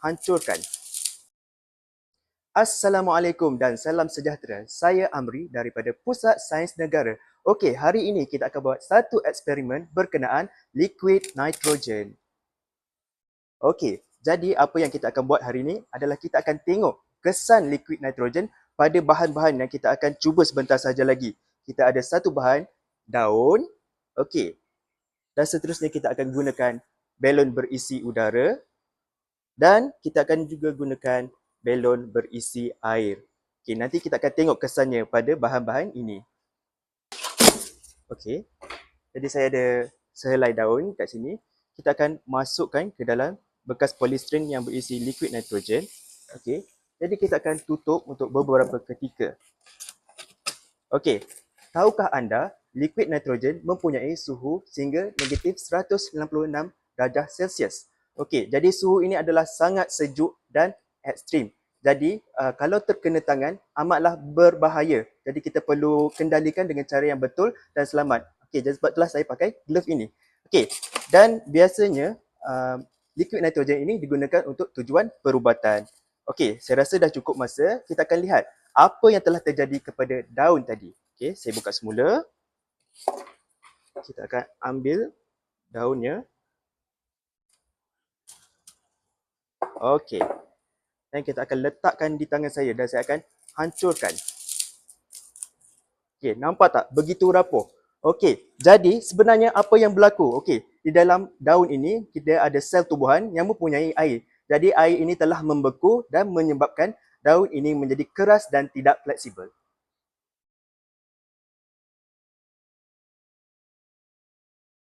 hancurkan. Assalamualaikum dan salam sejahtera. Saya Amri daripada Pusat Sains Negara. Okey, hari ini kita akan buat satu eksperimen berkenaan liquid nitrogen. Okey, jadi apa yang kita akan buat hari ini adalah kita akan tengok kesan liquid nitrogen pada bahan-bahan yang kita akan cuba sebentar saja lagi. Kita ada satu bahan, daun. Okey, dan seterusnya kita akan gunakan belon berisi udara dan kita akan juga gunakan belon berisi air. Okey, nanti kita akan tengok kesannya pada bahan-bahan ini. Okey, jadi saya ada sehelai daun kat sini. Kita akan masukkan ke dalam bekas polystyrene yang berisi liquid nitrogen. Okey, jadi kita akan tutup untuk beberapa ketika. Okey, tahukah anda liquid nitrogen mempunyai suhu sehingga negatif 196 darjah Celsius. Okey, jadi suhu ini adalah sangat sejuk dan ekstrim. Jadi kalau terkena tangan amatlah berbahaya. Jadi kita perlu kendalikan dengan cara yang betul dan selamat. Okey, jadi sebab itulah saya pakai glove ini. Okey, dan biasanya liquid nitrogen ini digunakan untuk tujuan perubatan. Okey, saya rasa dah cukup masa. Kita akan lihat apa yang telah terjadi kepada daun tadi. Okey, saya buka semula. Kita akan ambil daunnya. Okey. Dan kita akan letakkan di tangan saya dan saya akan hancurkan. Okey, nampak tak? Begitu rapuh. Okey, jadi sebenarnya apa yang berlaku? Okey, di dalam daun ini kita ada sel tubuhan yang mempunyai air. Jadi air ini telah membeku dan menyebabkan daun ini menjadi keras dan tidak fleksibel.